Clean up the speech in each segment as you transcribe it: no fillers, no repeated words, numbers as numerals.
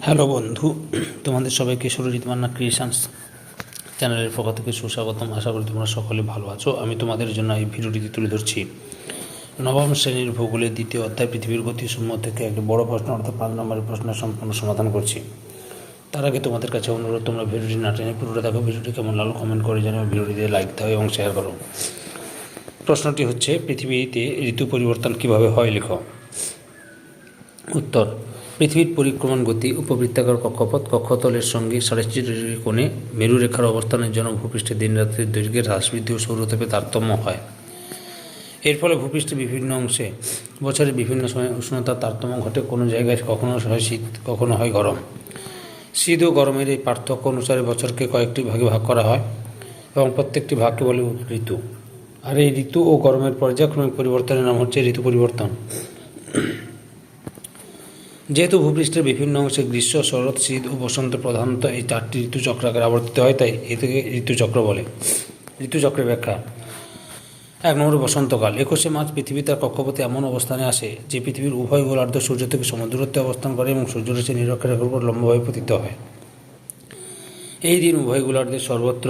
Hello বন্ধু, তোমাদের সবাইকে সুরজিৎ মান্না ক্রিয়েশনস চ্যানেলের পক্ষ থেকে সুস্বাগতম। আশা করি তোমরা সকলে ভালো আছো। আমি তোমাদের জন্য এই ভিডিওটিতে তুলে ধরছি নবম শ্রেণীর ভূগোলের দ্বিতীয় অধ্যায় পৃথিবীর গতিসমূহ থেকে একটি বড় প্রশ্ন অর্থাৎ 5 নম্বরের প্রশ্নের সম্পূর্ণ সমাধান করছি। তার আগে তোমাদের কাছে অনুরোধ, তোমরা ভিডিওটি না টেনে পুরোটা দেখো। ভিডিওটি কেমন লাগলো কমেন্ট করে জানাও, ভিডিওটিতে লাইক দাও এবং শেয়ার করো। প্রশ্নটি হচ্ছে, পৃথিবীতে ঋতু পরিবর্তন কীভাবে হয় লেখো। উত্তর: পৃথিবীর পরিক্রমণ গতি, উপবৃত্তাকার কক্ষপথ, কক্ষতলের সঙ্গে 60° কোণে মেরুরেখার অবস্থানের জন্য ভূপৃষ্ঠের দিন রাত্রির দৈর্ঘ্যের হ্রাস বৃদ্ধি ও সৌরতাপে তারতম্য হয়। এর ফলে ভূপৃষ্ঠের বিভিন্ন অংশে বছরের বিভিন্ন সময়ে উষ্ণতার তারতম্য ঘটে। কোনো জায়গায় কখনো হয় শীত, কখনো হয় গরম। শীত ও গরমের এই পার্থক্য অনুসারে বছরকে কয়েকটি ভাগে ভাগ করা হয় এবং প্রত্যেকটি ভাগকে বলে ঋতু। আর এই ঋতু ও গরমের পর্যায়ক্রমিক পরিবর্তনের নাম হচ্ছে ঋতু পরিবর্তন। যেহেতু ভূপৃষ্ঠের বিভিন্ন অংশে গ্রীষ্ম, শরৎ, শীত ও বসন্ত প্রধানত এই 4টি ঋতুচক্র আকারে আবর্তিত হয়, তাই একে ঋতুচক্র বলে। ঋতুচক্রের ব্যাখ্যা: 1 নম্বর বসন্তকাল। 21শে মার্চ পৃথিবী তার কক্ষপথে এমন অবস্থানে আসে যে পৃথিবীর উভয় গোলার্ধ সূর্য থেকে সমদূরত্বে অবস্থান করে এবং সূর্যরশ্মি নিরক্ষরেখার উপর লম্বভাবে পতিত হয়। এই দিন উভয় গোলার্ধের সর্বত্র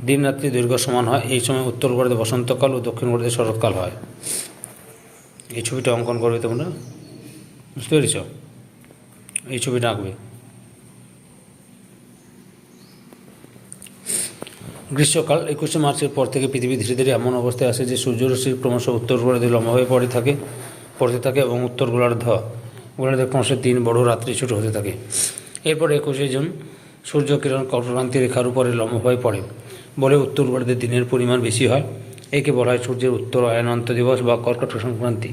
দিন রাত্রি দৈর্ঘ্য সমান হয়। এই সময় উত্তর গোলার্ধে বসন্তকাল ও দক্ষিণ গোলার্ধে শরৎকাল হয়। এই ছবিটা অঙ্কন করবে তোমরা, বুঝতে পেরেছ? এই ছবিটা আঁকবে। গ্রীষ্মকাল। 21শে মার্চের পর থেকে পৃথিবী ধীরে ধীরে এমন অবস্থায় আসে যে সূর্যরশ্মি ক্রমশ উত্তর গোলার্ধে লম্বভাবে পড়তে থাকে এবং উত্তর গোলার্ধে ক্রমশ দিন বড়, রাত্রি ছোট হতে থাকে। এরপর 21শে জুন সূর্যকিরণ কর্কক্রান্তি রেখার উপরে লম্বভাবে পড়ে বলে উত্তর গোলার্ধে দিনের পরিমাণ বেশি হয়। একে বলা হয় সূর্যের উত্তর আয়নান্ত দিবস বা কর্কট সংক্রান্তি।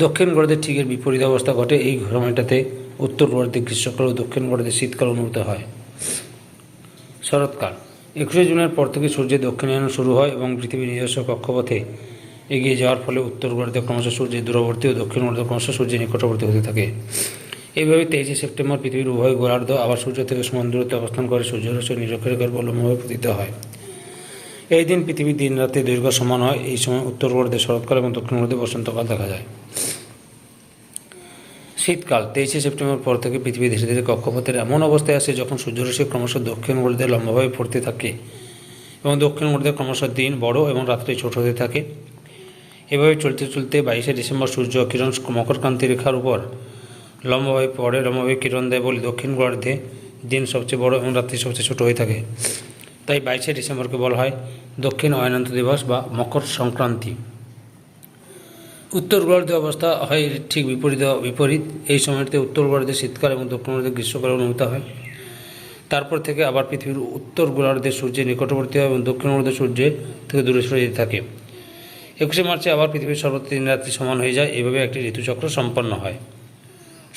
দক্ষিণ গোলার্ধে ঠিক এর বিপরীত অবস্থা ঘটে। এই সময়টাতে উত্তর গোলার্ধে গ্রীষ্মকাল ও দক্ষিণ গোলার্ধে শীতকাল অনুভূত হয়। শরৎকাল। 21শে জুনের পর থেকে সূর্যের দক্ষিণায়ন শুরু হয় এবং পৃথিবীর নিজস্ব কক্ষপথে এগিয়ে যাওয়ার ফলে উত্তর গোলার্ধে ক্রমশ সূর্যের দূরবর্তী ও দক্ষিণ গোলার্ধে ক্রমশ সূর্যের নিকটবর্তী হতে থাকে। এইভাবে 23শে সেপ্টেম্বর পৃথিবীর উভয় গোলার্ধ আবার সূর্য থেকে সমান দূরত্বে অবস্থান করে সূর্যরশ্মি নিরক্ষরেখার উপর লম্বভাবে পতিত হয়। এই দিন পৃথিবীর দিন রাত্রির দৈর্ঘ্য সমান হয়। এই সময় উত্তর গোলার্ধে শরৎকাল এবং দক্ষিণ গোলার্ধে বসন্তকাল দেখা যায়। শীতকাল। 23শে সেপ্টেম্বর পর থেকে পৃথিবী ধীরে ধীরে কক্ষপথের এমন অবস্থায় আসে যখন সূর্যরশ্মি ক্রমশ দক্ষিণ গোলার্ধে লম্বভাবে পড়তে থাকে এবং দক্ষিণ গোলার্ধে ক্রমশ দিন বড় এবং রাত্রি ছোট হতে থাকে। এভাবে চলতে চলতে 22শে ডিসেম্বর সূর্য কিরণ মকরক্রান্তি রেখার উপর লম্বভাবে কিরণ দেয় বলে দক্ষিণ গোলার্ধে দিন সবচেয়ে বড় এবং রাত্রি সবচেয়ে ছোট হয়ে থাকে। তাই 22শে ডিসেম্বরকে বলা হয় দক্ষিণ অয়নান্ত দিবস বা মকর সংক্রান্তি। উত্তর গোলার্ধে অবস্থা হয় ঠিক বিপরীত। এই সময়টিতে উত্তর গোলার্ধে শীতকাল এবং দক্ষিণ গোলার্ধে গ্রীষ্মকাল অনুভূত হয়। তারপর থেকে আবার পৃথিবীর উত্তর গোলার্ধে সূর্যের নিকটবর্তী হয় এবং দক্ষিণ গোলার্ধে সূর্যের থেকে দূরে সরে যেতে থাকে। 21শে মার্চে আবার পৃথিবীর সর্বত্র দিন রাত্রি সমান হয়ে যায়। এভাবে একটি ঋতুচক্র সম্পন্ন হয়।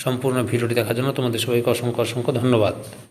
সম্পূর্ণ ভিডিওটি দেখার জন্য তোমাদের সবাইকে অসংখ্য ধন্যবাদ।